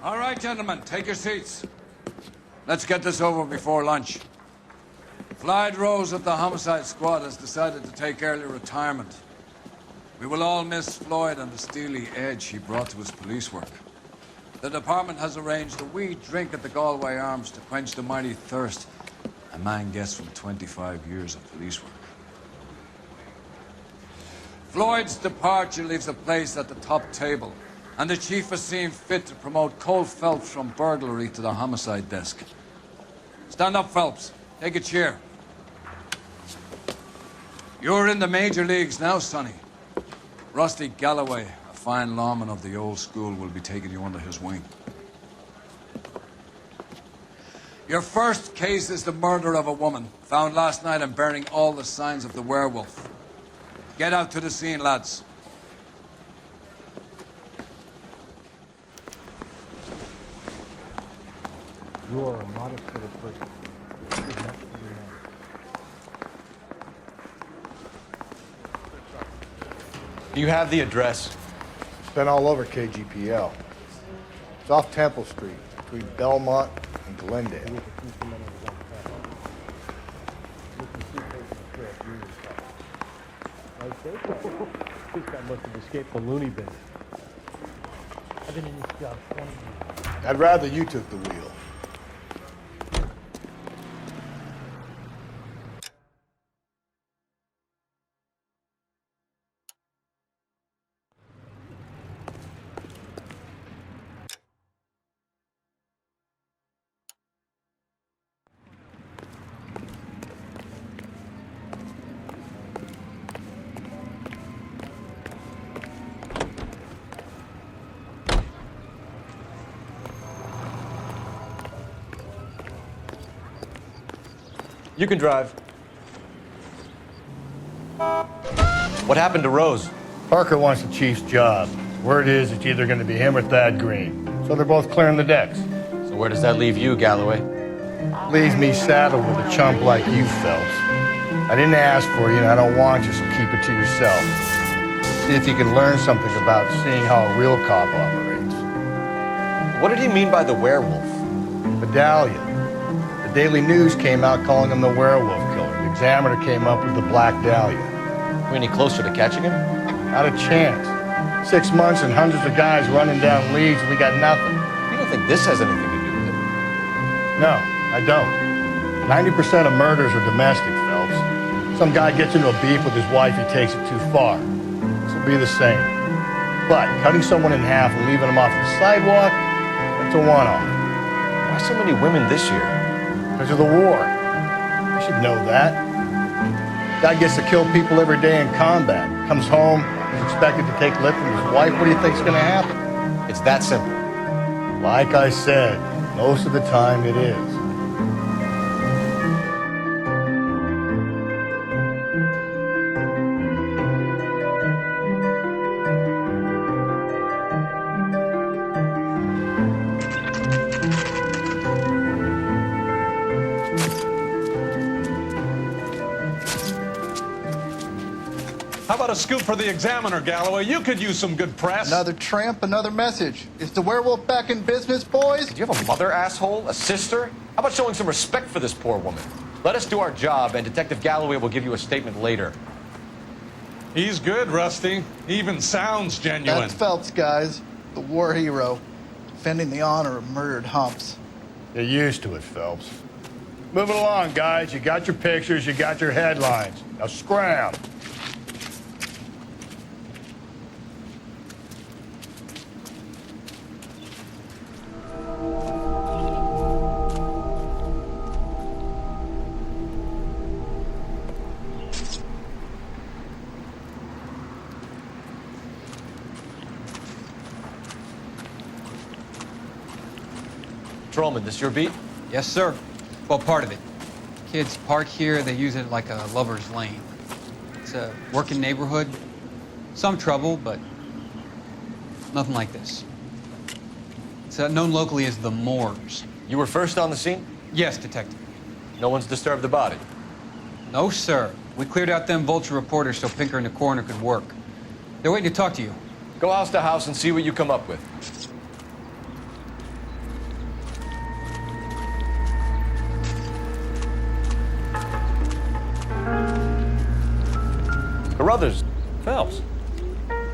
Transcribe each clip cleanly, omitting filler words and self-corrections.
All right, gentlemen, take your seats. Let's get this over before lunch. Floyd Rose of the Homicide Squad has decided to take early retirement. We will all miss Floyd and the steely edge he brought to his police work. The department has arranged a wee drink at the Galway Arms to quench the mighty thirst a man gets from 25 years of police work. Floyd's departure leaves a place at the top table, and the chief has seen fit to promote Cole Phelps from burglary to the homicide desk. Stand up, Phelps. Take a chair. You're in the major leagues now, Sonny. Rusty Galloway, a fine lawman of the old school, will be taking you under his wing. Your first case is the murder of a woman, found last night and bearing all the signs of the werewolf. Get out to the scene, lads. You are a modest sort of person. Do you have the address? It's been all over KGPL. It's off Temple Street, between Belmont and Glendale. This guy must have escaped the loony bin. I've been in this job 20 years. I'd rather you took the wheel. You can drive. What happened to Rose? Parker wants the chief's job. Word is it's either going to be him or Thad Green. So they're both clearing the decks. So where does that leave you, Galloway? Leaves me saddled with a chump like you, Phelps. I didn't ask for you and I don't want you, so keep it to yourself. See if you can learn something about seeing how a real cop operates. What did he mean by the werewolf? Medallion. The Daily News came out calling him the werewolf killer. The Examiner came up with the Black Dahlia. Are we any closer to catching him? Not a chance. 6 months and hundreds of guys running down leads and we got nothing. You don't think this has anything to do with it? No, I don't. 90% of murders are domestic, Phelps. Some guy gets into a beef with his wife, he takes it too far. This will be the same. But cutting someone in half and leaving them off the sidewalk, that's a one-off. Why so many women this year? Because of the war. You should know that. Guy gets to kill people every day in combat. Comes home, is expected to take lip from his wife. What do you think's gonna happen? It's that simple. Like I said, most of the time it is. How about a scoop for the Examiner, Galloway? You could use some good press. Another tramp, another message. Is the werewolf back in business, boys? Do you have a mother, asshole? A sister? How about showing some respect for this poor woman? Let us do our job, and Detective Galloway will give you a statement later. He's good, Rusty. He even sounds genuine. That's Phelps, guys. The war hero. Defending the honor of murdered humps. Get used to it, Phelps. Moving along, guys. You got your pictures, you got your headlines. Now scram. Patrolman, this your beat? Yes, sir. Well, part of it. Kids park here, they use it like a lover's lane. It's a working neighborhood. Some trouble, but nothing like this. It's known locally as the Moors. You were first on the scene? Yes, Detective. No one's disturbed the body? No, sir. We cleared out them vulture reporters so Pinker and the coroner could work. They're waiting to talk to you. Go house to house and see what you come up with. Carruthers. Phelps,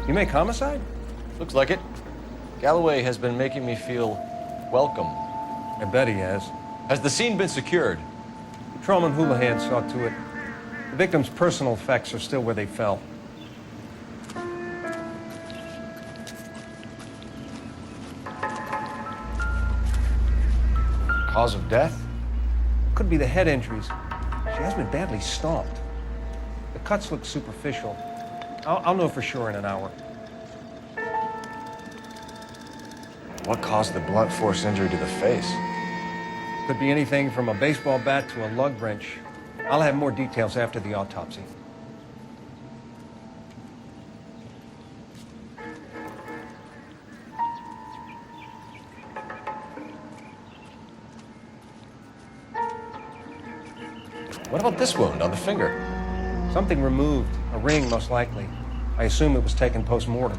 you make homicide? Looks like it. Galloway has been making me feel welcome. I bet he has. Has the scene been secured? Patrolman Houlihan saw to it. The victim's personal effects are still where they fell. Cause of death? Could be the head injuries. She has been badly stomped. The cuts look superficial. I'll know for sure in an hour. What caused the blunt force injury to the face? Could be anything from a baseball bat to a lug wrench. I'll have more details after the autopsy. What about this wound on the finger? Something removed. A ring, most likely. I assume it was taken post-mortem.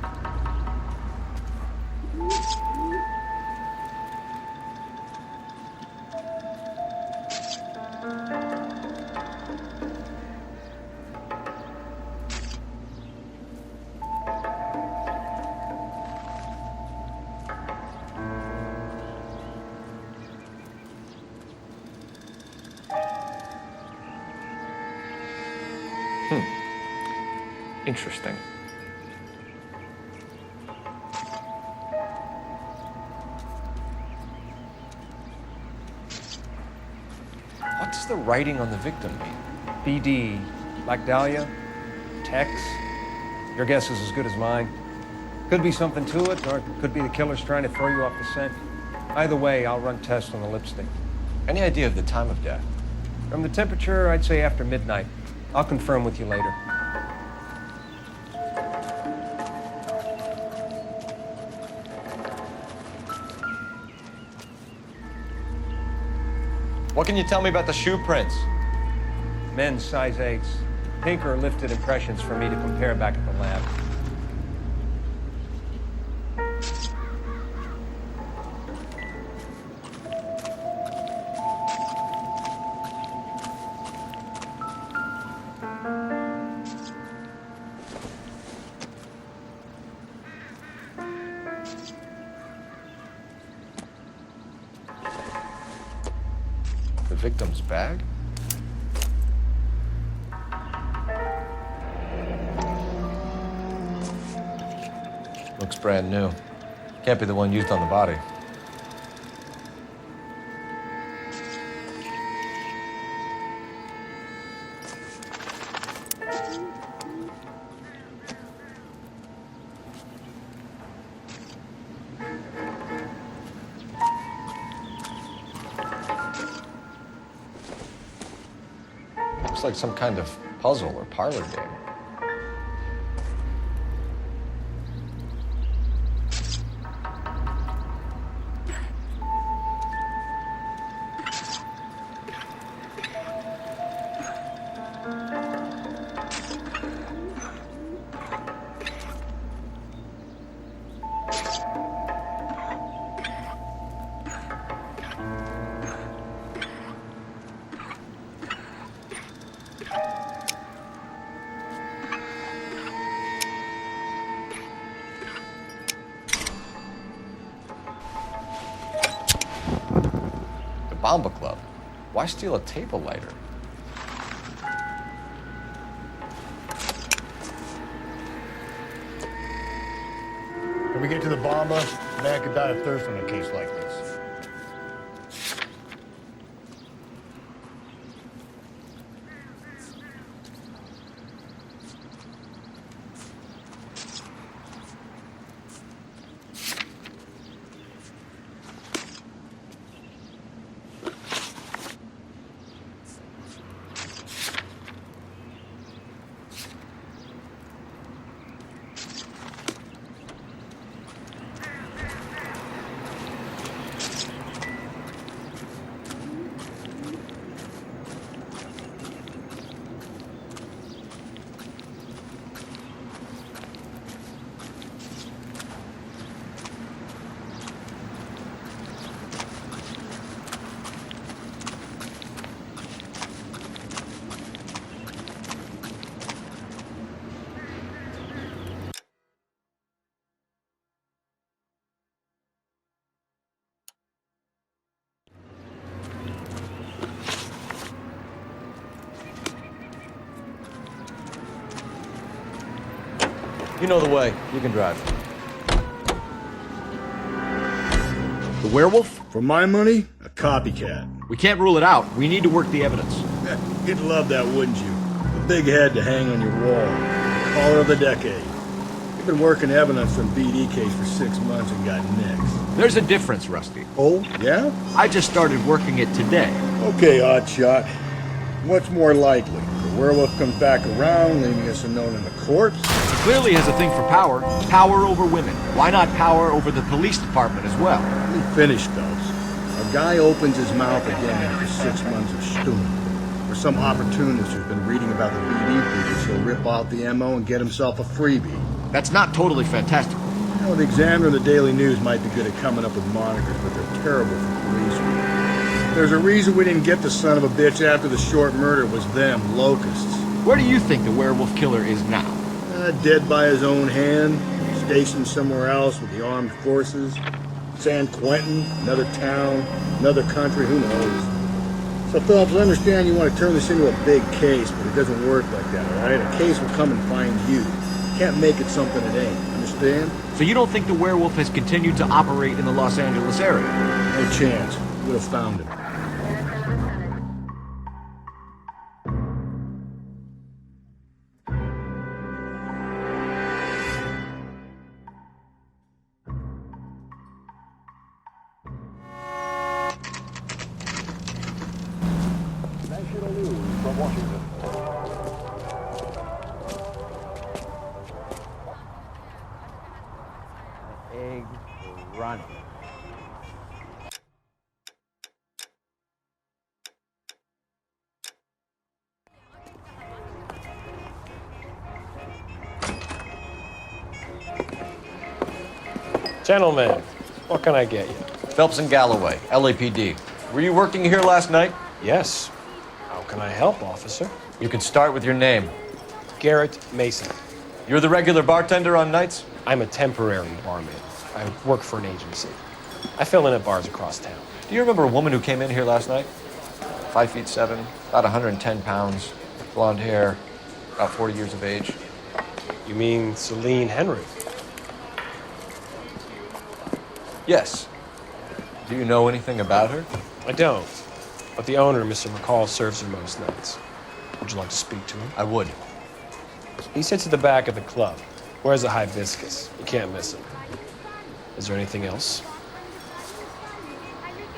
Interesting. What does the writing on the victim mean? BD, Black Dahlia, Tex. Your guess is as good as mine. Could be something to it, or it could be the killer's trying to throw you off the scent. Either way, I'll run tests on the lipstick. Any idea of the time of death? From the temperature, I'd say after midnight. I'll confirm with you later. What can you tell me about the shoe prints? Men's size 8s. Pinker lifted impressions for me to compare back at the lab. The victim's bag? Looks brand new. Can't be the one used on the body. Looks like some kind of puzzle or parlor game. Bomba Club. Why steal a table lighter? When we get to the Bomba, a man could die of thirst on a case like this. You know the way. You can drive. The werewolf? For my money, a copycat. We can't rule it out. We need to work the evidence. You'd love that, wouldn't you? The big head to hang on your wall. Caller of the decade. You've been working evidence on BD case for 6 months and got nicks. There's a difference, Rusty. Oh, yeah? I just started working it today. Okay, oddshot. What's more likely? The werewolf comes back around, leaving us unknown in the corpse? He clearly has a thing for power. Power over women. Why not power over the police department as well? Let me finish, Phelps. A guy opens his mouth again after 6 months of stewing. For some opportunist who's been reading about the BD figures, he'll rip off the MO and get himself a freebie. That's not totally fantastical. You know, the Examiner and the Daily News might be good at coming up with monikers, but they're terrible for police work. There's a reason we didn't get the son of a bitch after the short murder was them, locusts. Where do you think the werewolf killer is now? Dead by his own hand, stationed somewhere else with the armed forces. San Quentin, another town, another country, who knows? So, Phelps, I understand you want to turn this into a big case, but it doesn't work like that, all right? A case will come and find you. You can't make it something it ain't, understand? So you don't think the werewolf has continued to operate in the Los Angeles area? No chance. Would have found him. Egg running. Gentlemen, what can I get you? Phelps and Galloway, LAPD. Were you working here last night? Yes. How can I help, officer? You can start with your name. Garrett Mason. You're the regular bartender on nights? I'm a temporary barman. I work for an agency. I fill in at bars across town. Do you remember a woman who came in here last night? 5'7", about 110 pounds, blonde hair, about 40 years of age. You mean Celine Henry? Yes. Do you know anything about her? I don't. But the owner, Mr. McCall, serves her most nights. Would you like to speak to him? I would. He sits at the back of the club. Wears a hibiscus. You can't miss him. Is there anything else?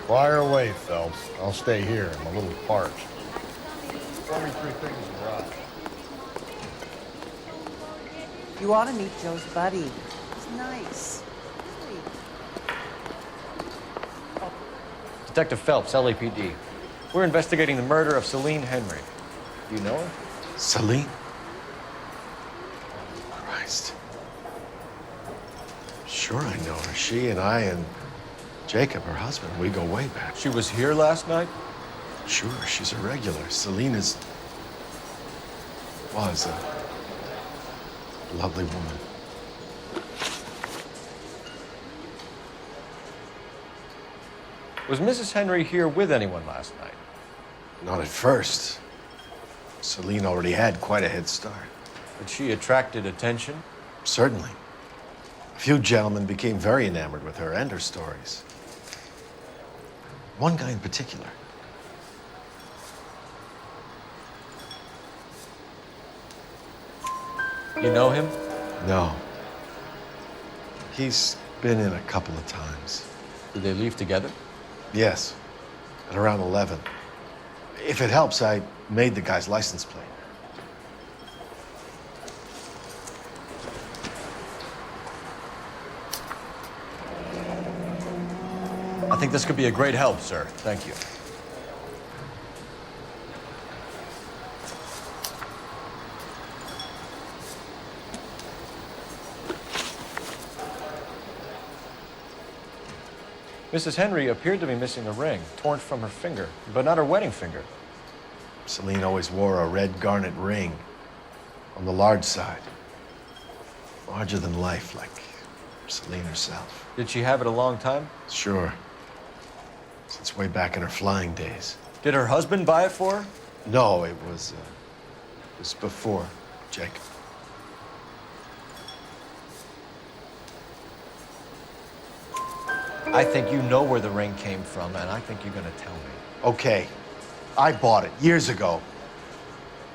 Fire away, Phelps. I'll stay here. I'm a little parched. Pour me 3 things in rye. You ought to meet Joe's buddy. He's nice. Detective Phelps, LAPD. We're investigating the murder of Celine Henry. Do you know her? Celine? Christ. Sure I know her. She and I and Jacob, her husband, we go way back. She was here last night? Sure, she's a regular. Celine was a lovely woman. Was Mrs. Henry here with anyone last night? Not at first. Celine already had quite a head start. But she attracted attention? Certainly. A few gentlemen became very enamored with her and her stories. One guy in particular. You know him? No. He's been in a couple of times. Did they leave together? Yes, at around 11. If it helps, I made the guy's license plate. I think this could be a great help, sir. Thank you. Mrs. Henry appeared to be missing a ring, torn from her finger, but not her wedding finger. Celine always wore a red garnet ring on the large side. Larger than life, like Celine herself. Did she have it a long time? Sure. Since way back in her flying days. Did her husband buy it for her? No, it was before Jacob. I think you know where the ring came from, and I think you're gonna tell me. Okay, I bought it years ago.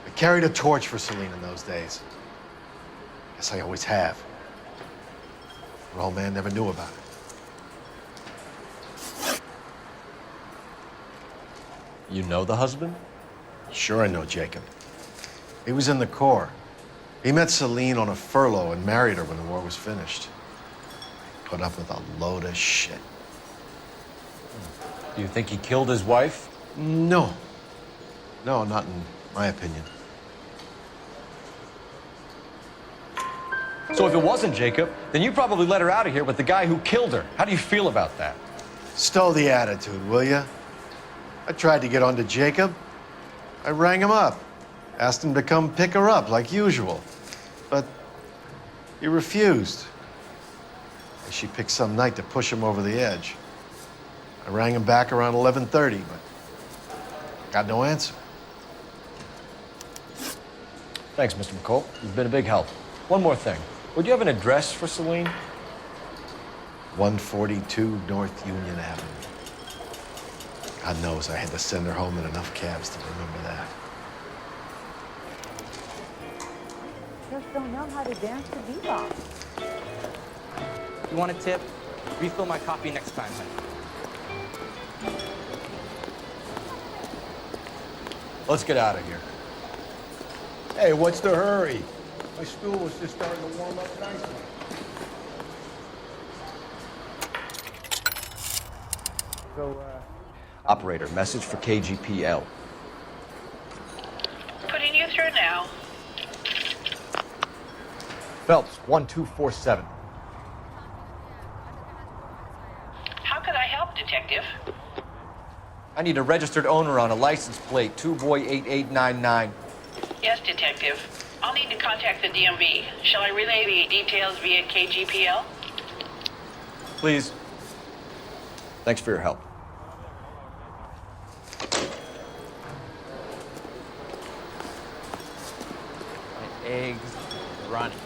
I carried a torch for Celine in those days. Guess I always have. Her old man never knew about it. You know the husband? Sure I know Jacob. He was in the Corps. He met Celine on a furlough and married her when the war was finished. Put up with a load of shit. Do you think he killed his wife? No. No, not in my opinion. So if it wasn't Jacob, then you probably let her out of here with the guy who killed her. How do you feel about that? Stow the attitude, will ya? I tried to get onto Jacob. I rang him up. Asked him to come pick her up, like usual. But he refused. She picked some night to push him over the edge. I rang him back around 11:30, but got no answer. Thanks, Mr. McCole. You've been a big help. One more thing. Would you have an address for Celine? 142 North Union Avenue. God knows I had to send her home in enough cabs to remember that. Just don't know how to dance the bebop. You want a tip? Refill my coffee next time, honey. Let's get out of here. Hey, what's the hurry? My stool was just starting to warm up nicely. So, Operator, message for KGPL. Putting you through now. Phelps, 1247. How could I help, Detective? I need a registered owner on a license plate, 2boy8899. Yes, Detective. I'll need to contact the DMV. Shall I relay the details via KGPL? Please. Thanks for your help. my eggs running.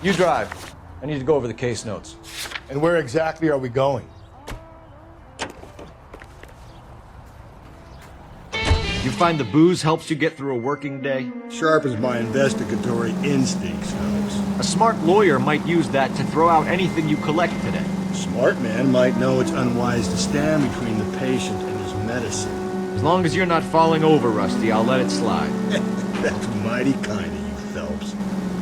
You drive. I need to go over the case notes. And where exactly are we going? You find the booze helps you get through a working day? Sharpens my investigatory instincts, Phelps. A smart lawyer might use that to throw out anything you collect today. A smart man might know it's unwise to stand between the patient and his medicine. As long as you're not falling over, Rusty, I'll let it slide. That's mighty kind of you, Phelps.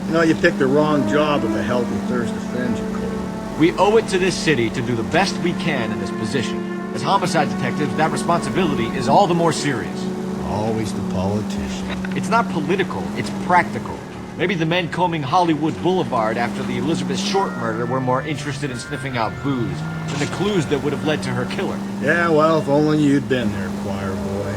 You know, you picked the wrong job if a healthy thirst offends you, Cole. We owe it to this city to do the best we can in this position. As homicide detectives, that responsibility is all the more serious. Always the politician. It's not political, it's practical. Maybe the men combing Hollywood Boulevard after the Elizabeth Short murder were more interested in sniffing out booze than the clues that would have led to her killer. Yeah, well, if only you'd been there, choir boy.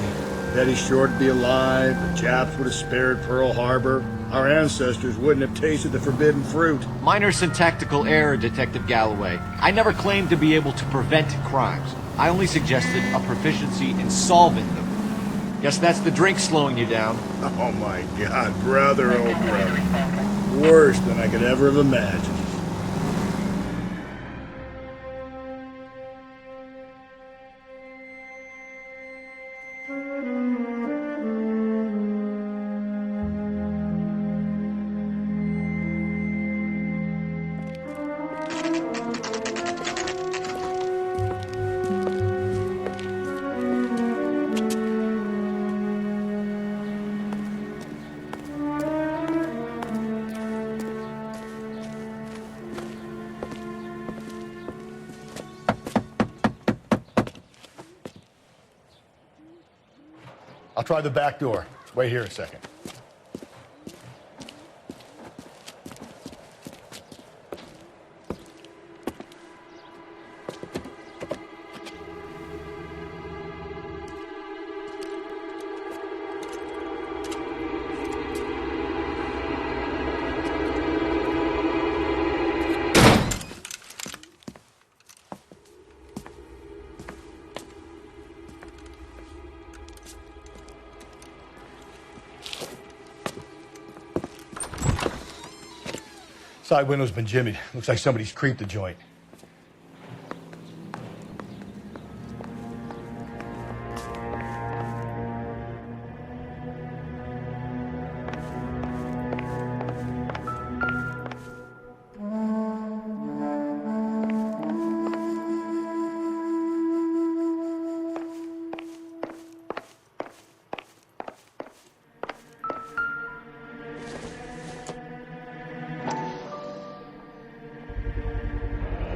Betty Short would be alive, the Japs would have spared Pearl Harbor, our ancestors wouldn't have tasted the forbidden fruit. Minor syntactical error, Detective Galloway. I never claimed to be able to prevent crimes. I only suggested a proficiency in solving them. Guess that's the drink slowing you down. Oh my God, brother, oh brother. Worse than I could ever have imagined. I'll try the back door. Wait here a second. Side window's been jimmied. Looks like somebody's creeped the joint.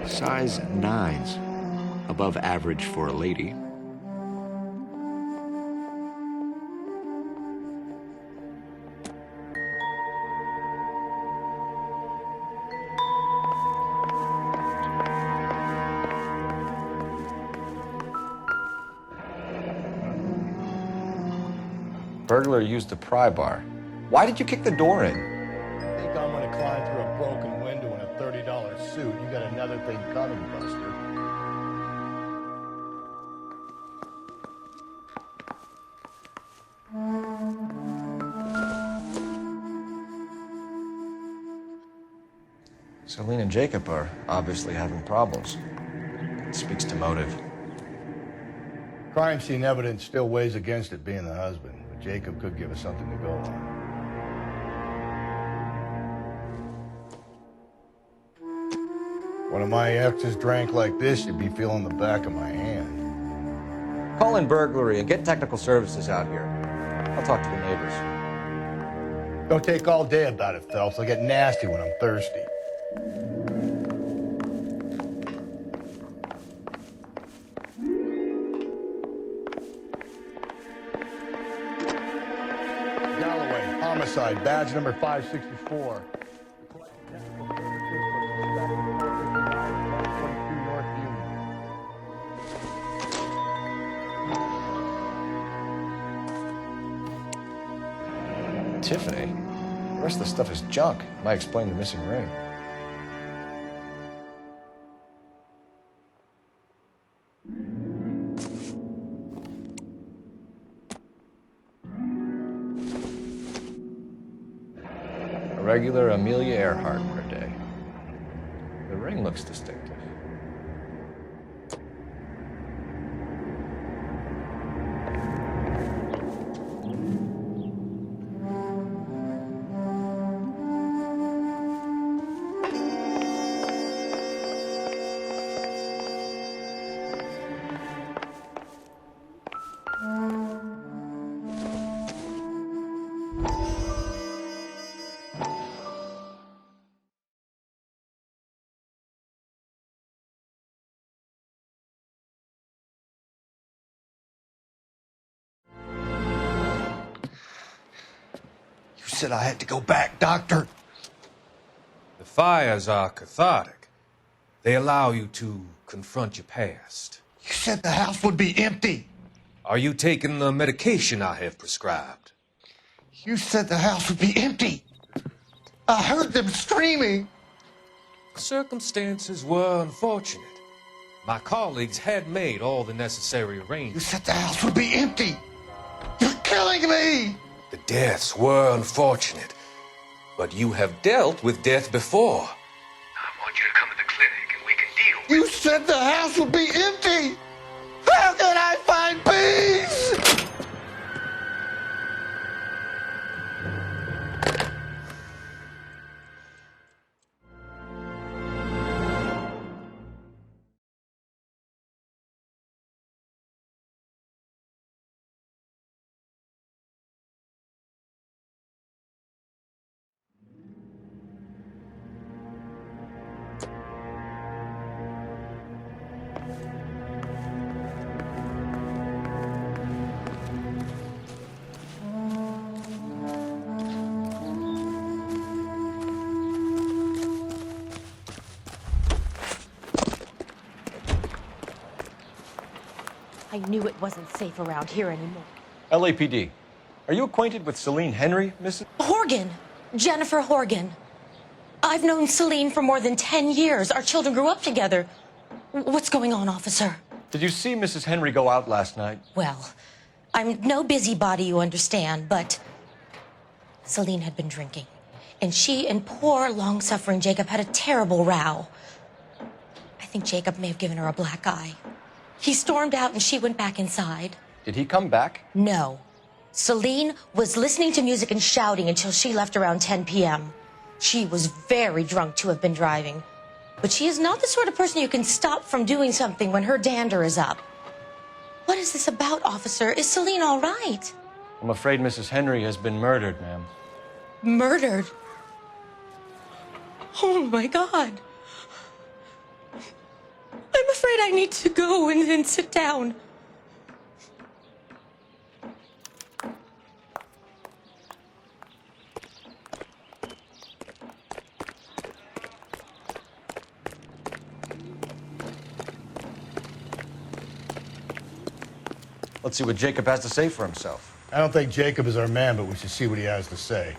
Size 9s, above average for a lady. Burglar used the pry bar. Why did you kick the door in? I think I'm gonna climb through a broken window in a $30 suit. You got another thing coming, Buster. Celine and Jacob are obviously having problems. It speaks to motive. Crime scene evidence still weighs against it being the husband, but Jacob could give us something to go on. One of my exes drank like this, you'd be feeling the back of my hand. Call in burglary and get technical services out here. I'll talk to the neighbors. Don't take all day about it, Phelps. I get nasty when I'm thirsty. Galloway, homicide, badge number 564. Tiffany? The rest of the stuff is junk. Might explain the missing ring. A regular Amelia Earhart per day. The ring looks distinctive. You said I had to go back, Doctor. The fires are cathartic. They allow you to confront your past. You said the house would be empty. Are you taking the medication I have prescribed? You said the house would be empty. I heard them screaming. Circumstances were unfortunate. My colleagues had made all the necessary arrangements. You said the house would be empty. You're killing me. The deaths were unfortunate, but you have dealt with death before. I want you to come to the clinic and we can deal with it. You said the house would be empty. How can I find peace? I knew it wasn't safe around here anymore. LAPD. Are you acquainted with Celine Henry, Mrs.? Horgan! Jennifer Horgan. I've known Celine for more than 10 years. Our children grew up together. What's going on, officer? Did you see Mrs. Henry go out last night? Well, I'm no busybody, you understand, but Celine had been drinking. and she and poor, long-suffering Jacob had a terrible row. I think Jacob may have given her a black eye. He stormed out and she went back inside. Did he come back? No. Celine was listening to music and shouting until she left around 10 p.m. She was very drunk to have been driving. But she is not the sort of person you can stop from doing something when her dander is up. What is this about, officer? Is Celine all right? I'm afraid Mrs. Henry has been murdered, ma'am. Murdered? Oh, my God. I'm afraid I need to go and sit down. Let's see what Jacob has to say for himself. I don't think Jacob is our man, but we should see what he has to say.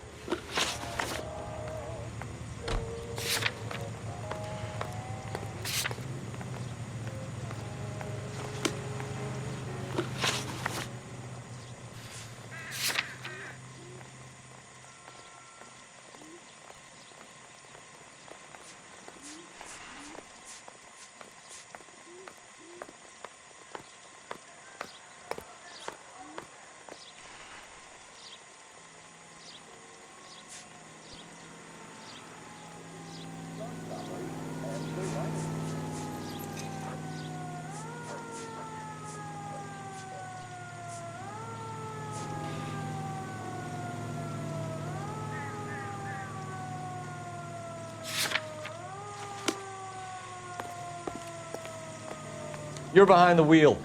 You're behind the wheel.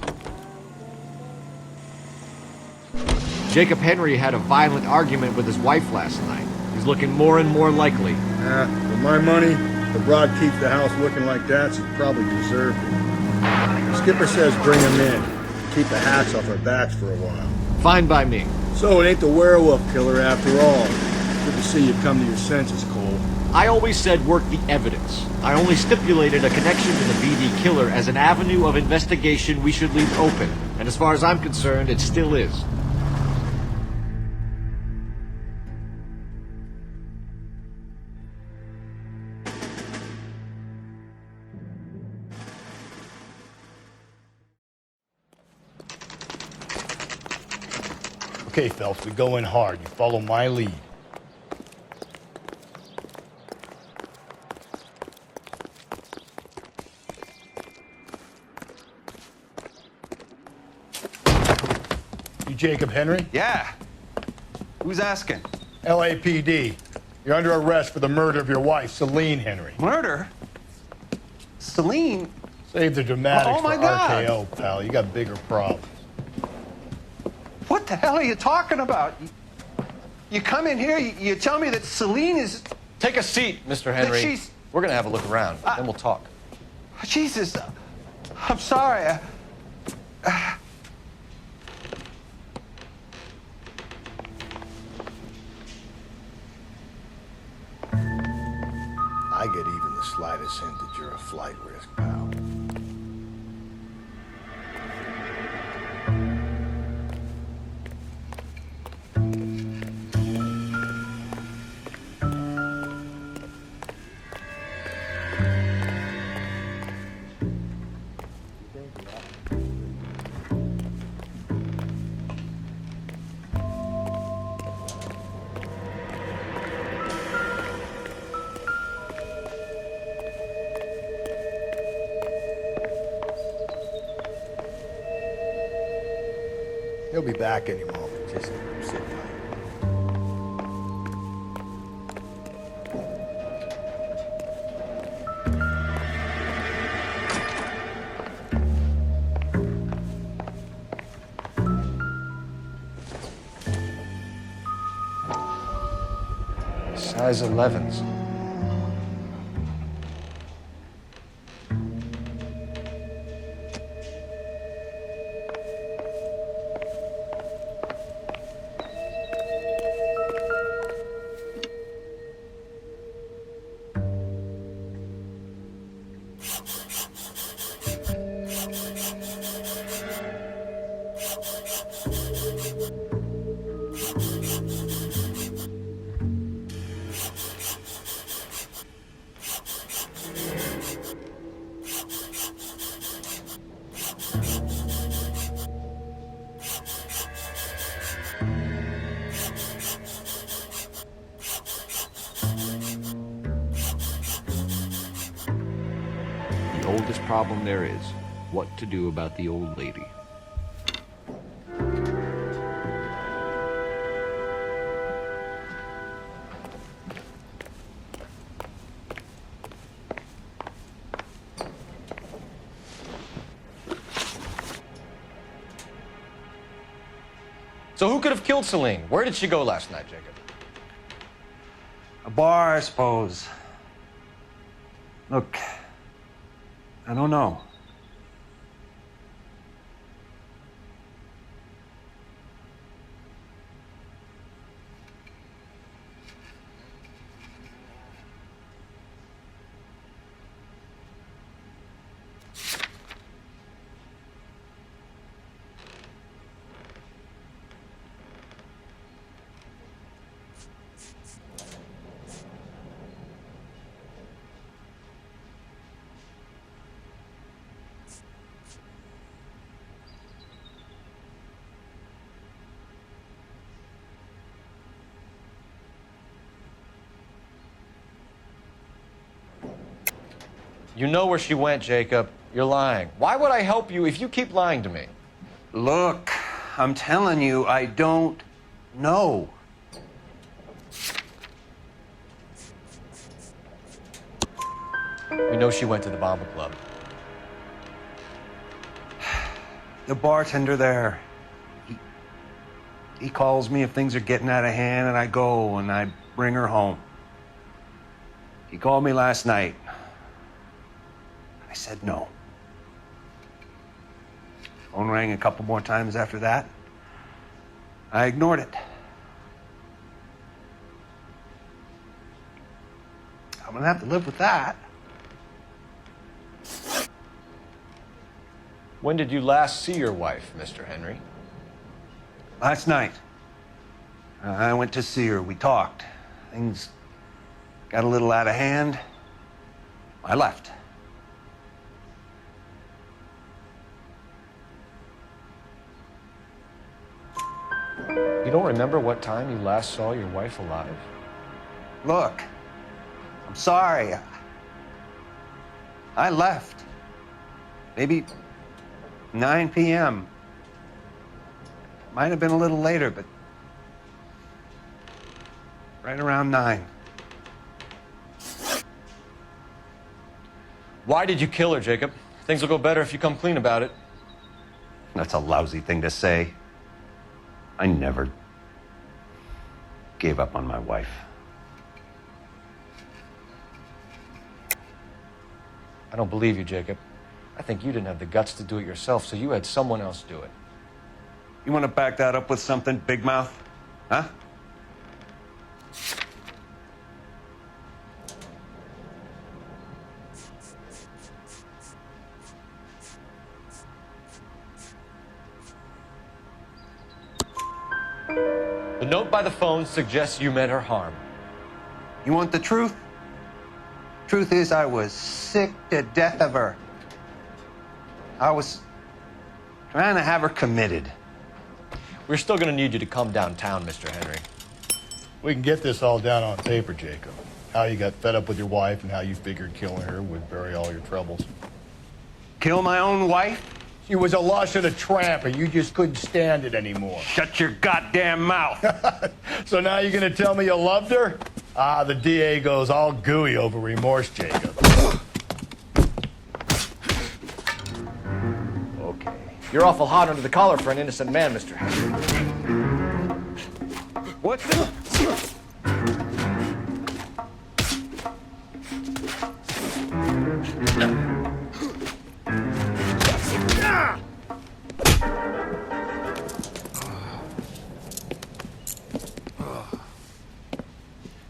Jacob Henry had a violent argument with his wife last night. He's looking more and more likely. For my money, the broad keeps the house looking like that, she probably deserved it. Skipper says bring him in. Keep the hats off our backs for a while. Fine by me. So it ain't the werewolf killer after all. Good to see you come to your senses, Cole. I always said work the evidence. I only stipulated a connection to the VD killer as an avenue of investigation we should leave open. And as far as I'm concerned, it still is. Okay, Phelps, we go in hard. You follow my lead. You Jacob Henry? Yeah. Who's asking? LAPD. You're under arrest for the murder of your wife, Celine Henry. Murder? Celine? Save the dramatics Oh, my for God. RKO, pal. You got bigger problems. What the hell are you talking about? You come in here, you tell me that Celine is... Take a seat, Mr. Henry. she's- We're gonna have a look around, then we'll talk. Jesus, I'm sorry. I get even the slightest hint that you're a flight risk, pal. He'll be back any moment. Just sit tight. Size 11s. the oldest problem there is, what to do about the old lady. So who could have killed Celine? Where did she go last night, Jacob? A bar, I suppose. Look, I don't know. You know where she went, Jacob. You're lying. Why would I help you if you keep lying to me? Look, I'm telling you, I don't know. We know she went to the Bomba Club. The bartender there, he calls me if things are getting out of hand, and I go and I bring her home. He called me last night. I said no. Phone rang a couple more times after that. I ignored it. I'm gonna have to live with that. When did you last see your wife, Mr. Henry? Last night. I went to see her. We talked. Things got a little out of hand. I left. You don't remember what time you last saw your wife alive? Look, I'm sorry. I left. Maybe 9 p.m. Might have been a little later, but right around 9. Why did you kill her, Jacob? Things will go better if you come clean about it. That's a lousy thing to say. I never gave up on my wife. I don't believe you, Jacob. I think you didn't have the guts to do it yourself, so you had someone else do it. You want to back that up with something, Big Mouth? Huh? The note by the phone suggests you meant her harm. You want the truth? Truth is, I was sick to death of her. I was trying to have her committed. We're still going to need you to come downtown, Mr. Henry. We can get this all down on paper, Jacob. How you got fed up with your wife and how you figured killing her would bury all your troubles. Kill my own wife? She was a lush and a tramp, and you just couldn't stand it anymore. Shut your goddamn mouth. So now you're gonna tell me you loved her? Ah, the DA goes all gooey over remorse, Jacob. Okay. You're awful hot under the collar for an innocent man, Mr. Henry. What the?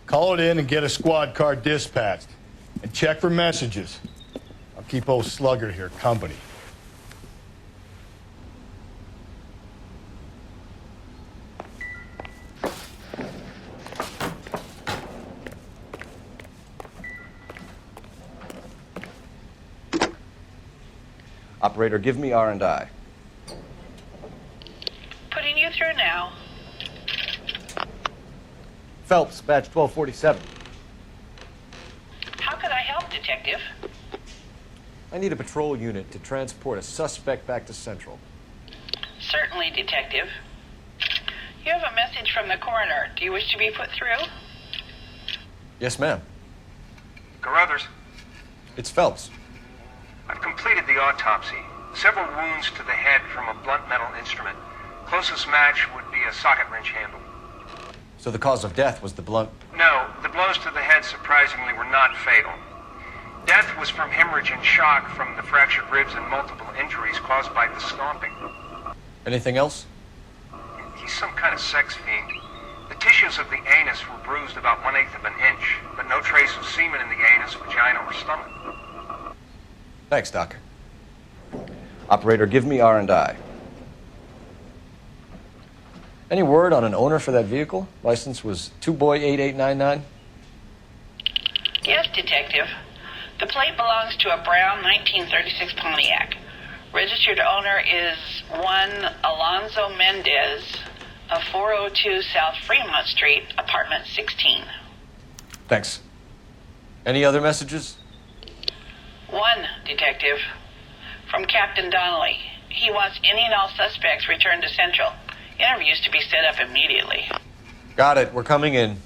Call it in and get a squad car dispatched. And check for messages. I'll keep old Sluggard here company. Operator, give me R&I. Putting you through now. Phelps, badge 1247. How could I help, Detective? I need a patrol unit to transport a suspect back to Central. Certainly, Detective. You have a message from the coroner. Do you wish to be put through? Yes, ma'am. Carruthers, It's Phelps. I've completed the autopsy. Several wounds to the head from a blunt metal instrument. Closest match would be a socket wrench handle. So the cause of death was the blunt... No, the blows to the head surprisingly were not fatal. Death was from hemorrhage and shock from the fractured ribs and multiple injuries caused by the stomping. Anything else? He's some kind of sex fiend. The tissues of the anus were bruised about 1/8 of an inch, but no trace of semen in the anus, vagina, or stomach. Thanks, Doc. Operator, give me R&I. Any word on an owner for that vehicle? License was 2boy8899. Yes, Detective. The plate belongs to a brown 1936 Pontiac. Registered owner is one Alonzo Mendez of 402 South Fremont Street, apartment 16. Thanks. Any other messages? One, Detective. From Captain Donnelly. He wants any and all suspects returned to Central. Interviews to be set up immediately. Got it. We're coming in.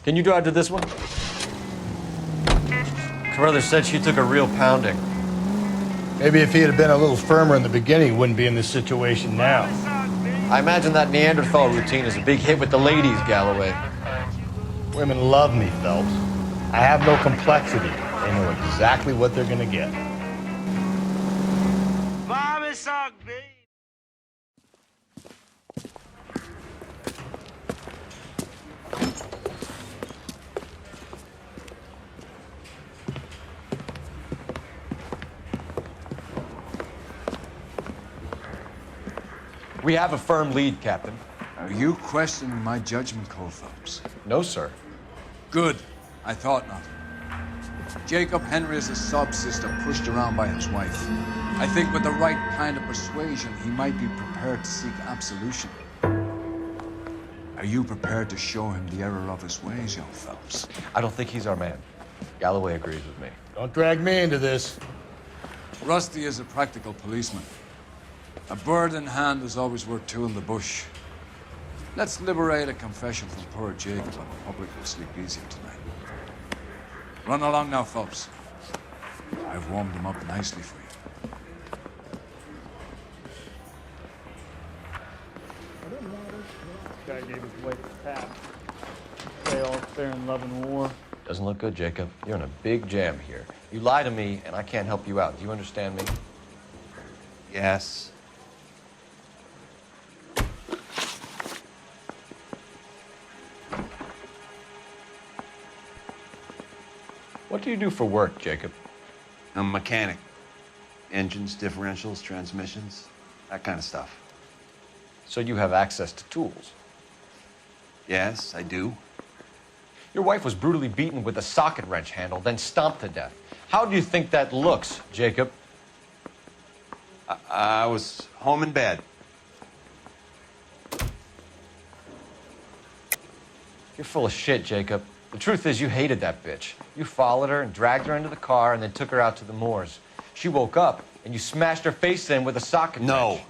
Can you drive to this one? Carruthers said she took a real pounding. Maybe if he had been a little firmer in the beginning, he wouldn't be in this situation now. I imagine that Neanderthal routine is a big hit with the ladies, Galloway. Women love me, Phelps. I have no complexity. They know exactly what they're gonna get. We have a firm lead, Captain. Are you questioning my judgment, Cole Phelps? No, sir. Good. I thought not. Jacob Henry is a sob-sister pushed around by his wife. I think with the right kind of persuasion, he might be prepared to seek absolution. Are you prepared to show him the error of his ways, young Phelps? I don't think he's our man. Galloway agrees with me. Don't drag me into this. Rusty is a practical policeman. A bird in hand is always worth two in the bush. Let's liberate a confession from poor Jacob, and the public will sleep easier tonight. Run along now, Phelps. I've warmed them up nicely for you. This guy gave his wife a tap. Say all fair in love and war. Doesn't look good, Jacob. You're in a big jam here. You lie to me, and I can't help you out. Do you understand me? Yes. What do you do for work, Jacob? I'm a mechanic. Engines, differentials, transmissions, that kind of stuff. So you have access to tools? Yes, I do. Your wife was brutally beaten with a socket wrench handle, then stomped to death. How do you think that looks, Jacob? I was home in bed. You're full of shit, Jacob. The truth is you hated that bitch. You followed her and dragged her into the car and then took her out to the moors. She woke up and you smashed her face in with a socket wrench.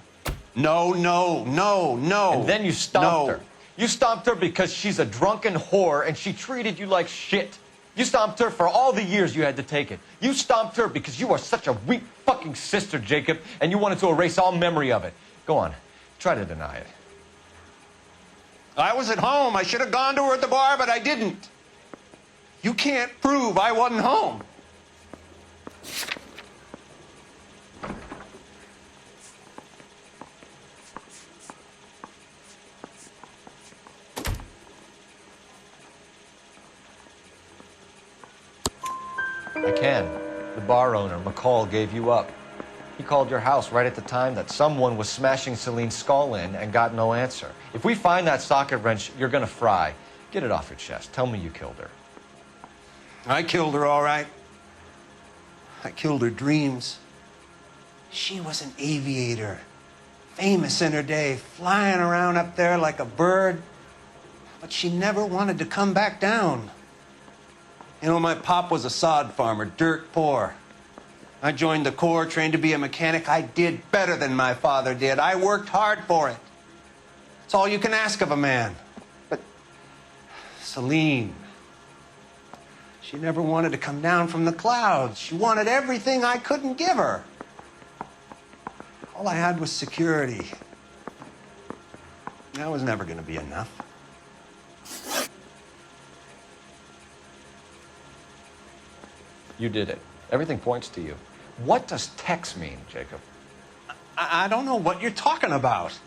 No. And then you stomped her. You stomped her because she's a drunken whore and she treated you like shit. You stomped her for all the years you had to take it. You stomped her because you are such a weak fucking sister, Jacob, and you wanted to erase all memory of it. Go on. Try to deny it. I was at home. I should have gone to her at the bar, but I didn't. You can't prove I wasn't home. I can. The bar owner, McCall, gave you up. He called your house right at the time that someone was smashing Celine's skull in and got no answer. If we find that socket wrench, you're gonna fry. Get it off your chest. Tell me you killed her. I killed her, all right. I killed her dreams. She was an aviator, famous in her day, flying around up there like a bird. But she never wanted to come back down. You know, my pop was a sod farmer, dirt poor. I joined the Corps, trained to be a mechanic. I did better than my father did. I worked hard for it. It's all you can ask of a man. But Celine, she never wanted to come down from the clouds. She wanted everything I couldn't give her. All I had was security. That was never going to be enough. You did it. Everything points to you. What does text mean, Jacob? I don't know what you're talking about.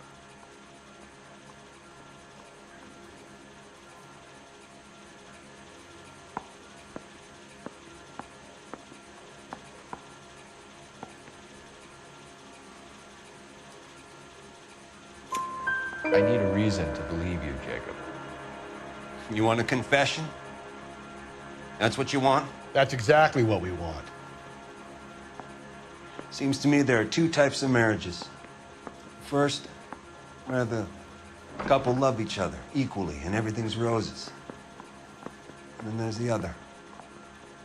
I need a reason to believe you, Jacob. You want a confession? That's what you want? That's exactly what we want. Seems to me there are two types of marriages. First, where the couple love each other equally and everything's roses. And then there's the other,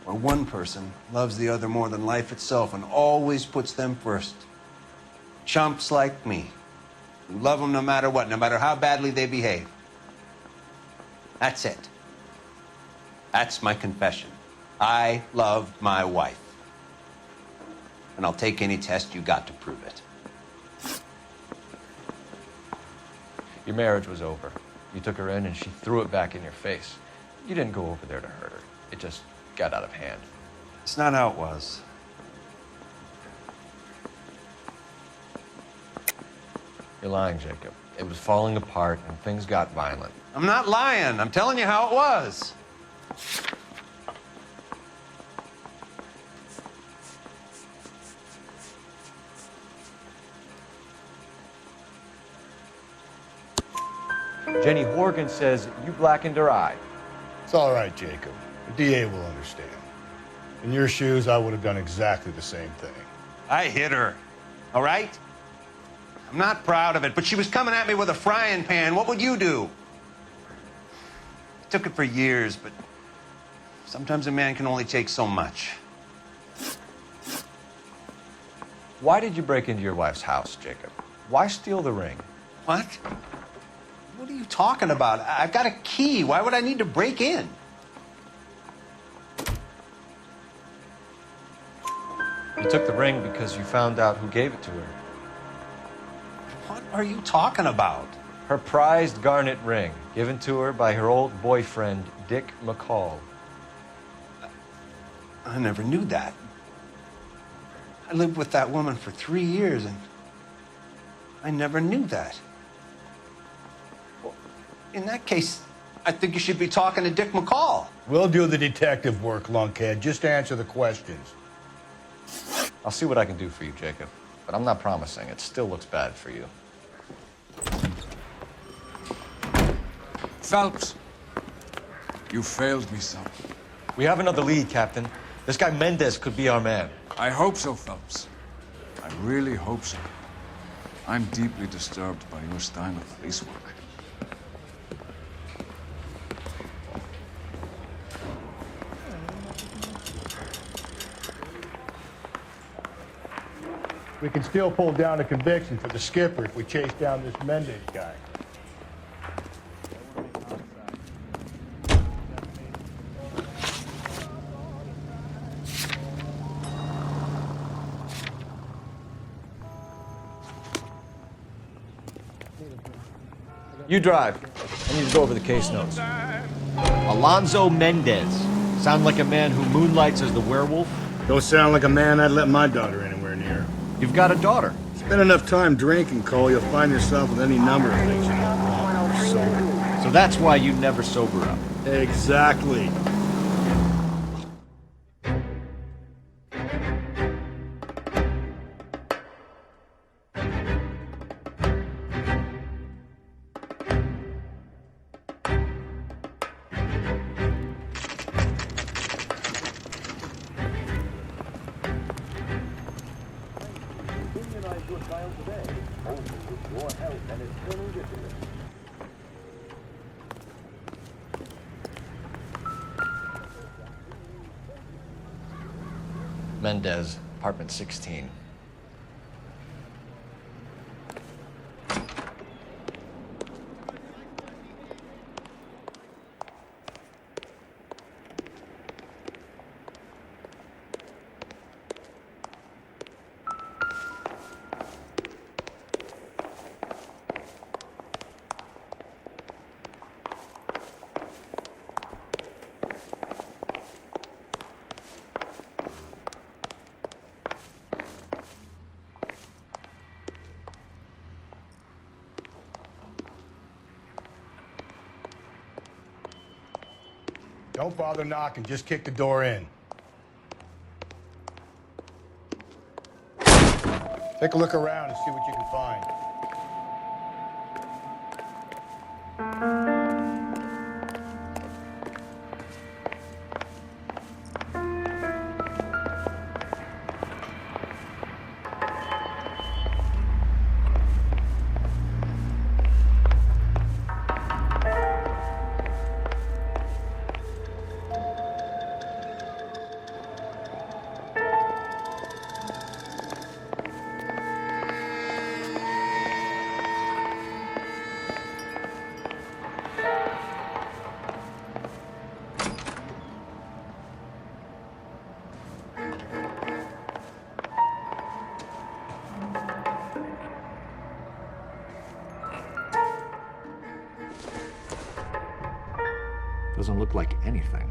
where one person loves the other more than life itself and always puts them first. Chumps like me, who love them no matter what, no matter how badly they behave. That's it. That's my confession. I loved my wife. And I'll take any test you got to prove it. Your marriage was over. You took her in and she threw it back in your face. You didn't go over there to hurt her. It just got out of hand. It's not how it was. You're lying, Jacob. It was falling apart and things got violent. I'm not lying. I'm telling you how it was. Jenny Horgan says you blackened her eye. It's all right, Jacob. The DA will understand. In your shoes, I would have done exactly the same thing. I hit her, all right? I'm not proud of it, but she was coming at me with a frying pan. What would you do? I took it for years, but sometimes a man can only take so much. Why did you break into your wife's house, Jacob? Why steal the ring? What? What are you talking about? I've got a key. Why would I need to break in? You took the ring because you found out who gave it to her. What are you talking about? Her prized garnet ring, given to her by her old boyfriend, Dick McCall. I never knew that. I lived with that woman for 3 years, and I never knew that. Well, in that case, I think you should be talking to Dick McCall. We'll do the detective work, lunkhead. Just answer the questions. I'll see what I can do for you, Jacob. But I'm not promising. It still looks bad for you. Phelps, you failed me, son. We have another lead, Captain. This guy Mendez could be our man. I hope so, Phelps. I really hope so. I'm deeply disturbed by your style of police work. We can still pull down a conviction for the skipper if we chase down this Mendez guy. You drive. I need to go over the case notes. Alonzo Mendez. Sound like a man who moonlights as the werewolf? Don't sound like a man I'd let my daughter anywhere near. You've got a daughter. Spend enough time drinking, Cole, you'll find yourself with any number of things you don't want. So that's why you never sober up. Exactly. Mendez, apartment 16. Don't bother knocking, just kick the door in. Take a look around and see what you can find. Doesn't look like anything.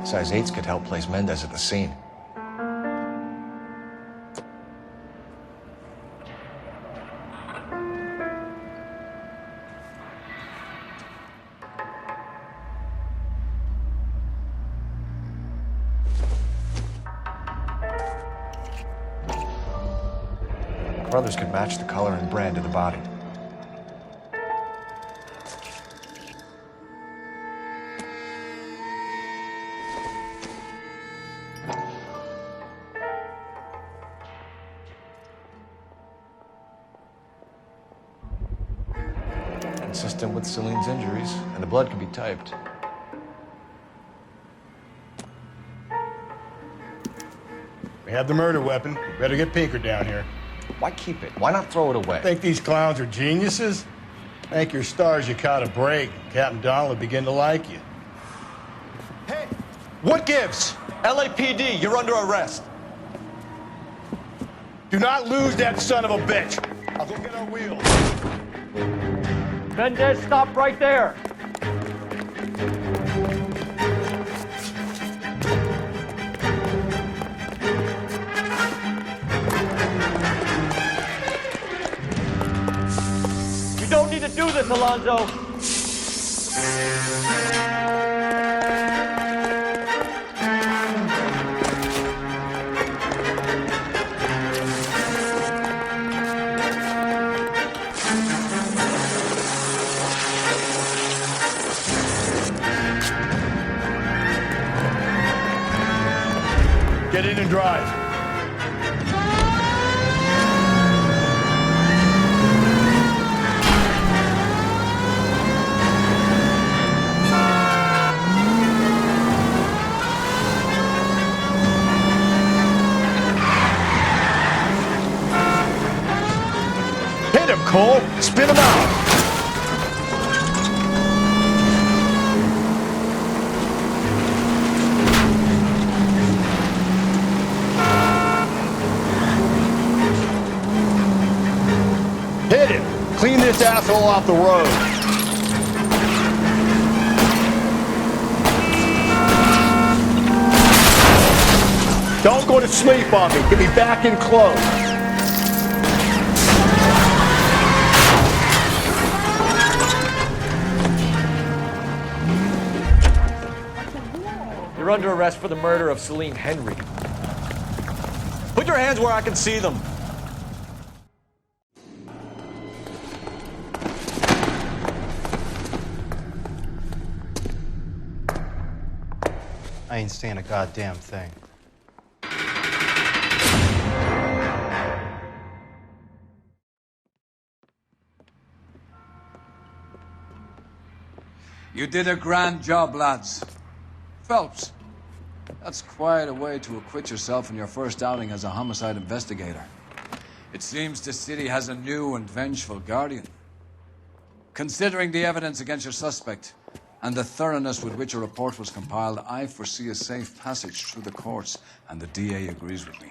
Size 8s could help place Mendez at the scene. Brothers could match the color and brand of the body. Consistent with Celine's injuries, and the blood could be typed. We have the murder weapon. Better get Pinker down here. Why keep it? Why not throw it away? Think these clowns are geniuses? Thank your stars you caught a break. Captain Donald will begin to like you. Hey, What gives? LAPD, you're under arrest. Do not lose that son of a bitch. I'll go get our wheels. Mendez, stop right there. You don't need to do this, Alonzo. Get in and drive. Hit him, Cole. Spin him out. Hit him. Clean this asshole off the road. Don't go to sleep on me. Get me back in close. You're under arrest for the murder of Celine Henry. Put your hands where I can see them. I ain't saying a goddamn thing. You did a grand job, lads. Phelps, that's quite a way to acquit yourself in your first outing as a homicide investigator. It seems the city has a new and vengeful guardian. Considering the evidence against your suspect and the thoroughness with which a report was compiled, I foresee a safe passage through the courts, and the DA agrees with me.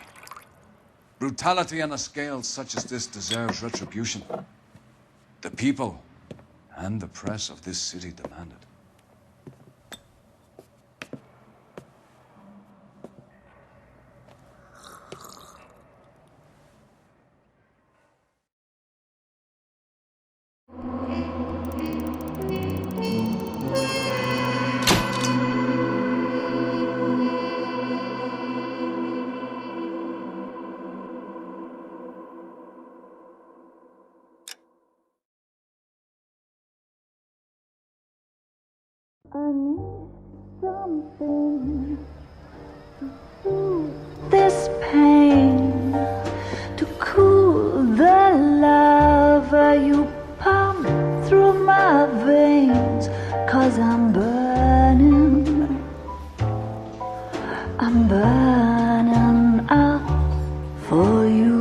Brutality on a scale such as this deserves retribution. The people and the press of this city demand it. I need something to soothe this pain, to cool the lava you pump through my veins, 'cause I'm burning out for you.